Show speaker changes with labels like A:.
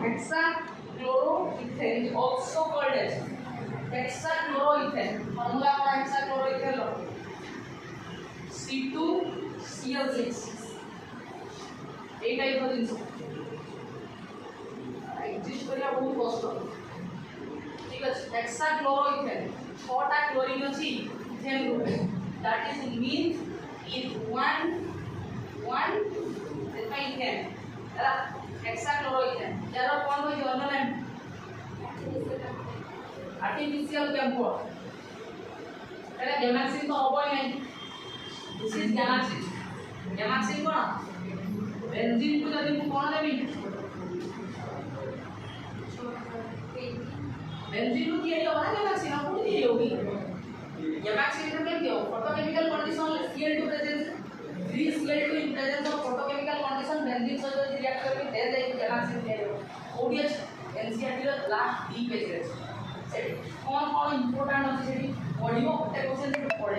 A: hexachloroethane is also called as hexachloroethane. Formula for hexachloroethane C2Cl6. এই টাইপের জিনিস exist করিয়া বহুত কষ্ট। ঠিক আছে, হেক্সাক্লোরোইথেন ছটা ক্লোরিন আছে ইথেন গ্রুপে, that is mean in one এটা ইথেন এরা হেক্সাক্লোরোইথেন যারা কোন হই অন্য নেম আর্টিফিশিয়াল ক্যাম্ফর এটা গ্যামাক্সিন তো হবই নাই। This is gammaxene. গ্যামাক্সিন কোন বেনজিন को যদি কোন দেবি बेंजीन को दिया होगा ना गैमाक्सिन आपको दी होगी। गैमाक्सिन का क्या हो photochemical condition Cl2 presence free Cl2 in presence of photochemical condition benzene से जो रिएक्ट करके दे दे गैमाक्सिन दिया हो। ओडीएच एनसीईआरटी ର लास्ट 3 पेज रे सेठी कौन कौन इंपोर्टेंट ଅଛି ସେଠି ପଢିବ ଗୋଟେ क्वेश्चन